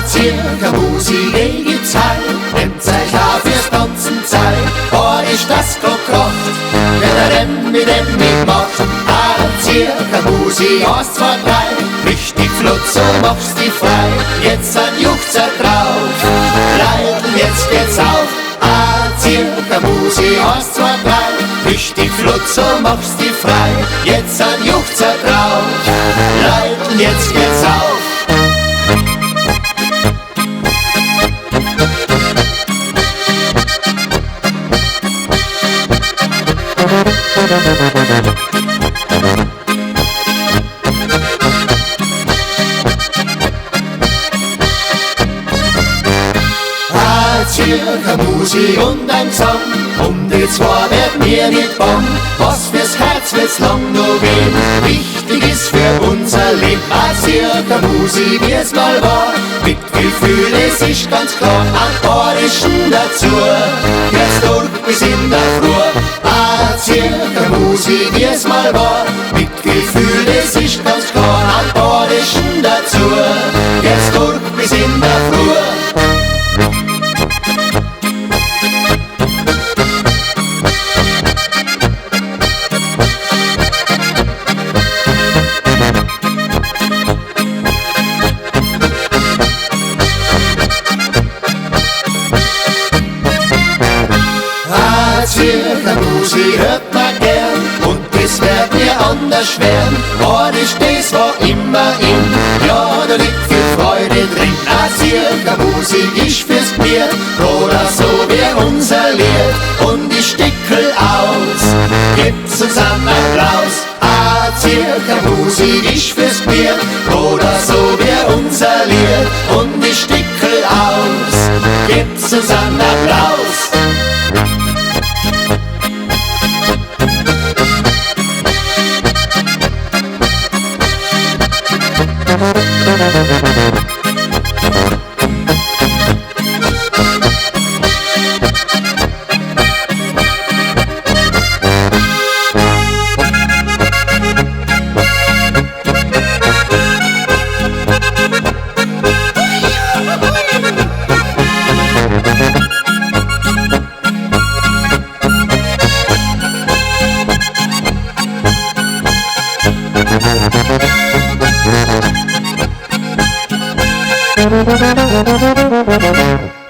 Circa Musik gibt's heil, nimmt sich auf fürs ganzen Zeit. Oh, ist das gekocht, wenn dem mit dem mitmacht. Circa Musik, 1, 2, 3, richtig flott, so machst dich frei. Jetzt ein Juchzer drauf, Leiden, jetzt geht's auf. Circa Musik, 1, 2, 3, richtig flott, so machst dich frei. Jetzt ein Juchzer drauf, Leiden, jetzt geht's auf. Circa Musik und ein Gesang, die zwei werden mir nicht bang. Was fürs Herz wird's lang noch gehen, wichtig ist für unser Leben. Circa Musik, wie es mal war, mit Gefühl, es ist ganz klar. Ein Badischen dazu, jetzt durch bis in der Früh. Circa Musik, wie es mal war, mit Gefühl, es ist ganz klar. Ein Badischen dazu, jetzt durch bis in der Früh. Circa Musik hört man gern und das wird mir anders werden. Oh, ist das war immer in, ja, da liegt viel Freude drin. Circa Musik ist fürs Bier oder so wie unser Lied und ich stickel aus, gibt's uns einen Applaus. Circa Musik ist fürs Bier oder so wie unser Lied und ich stickel aus, gibt's uns einen Applaus. Thank you.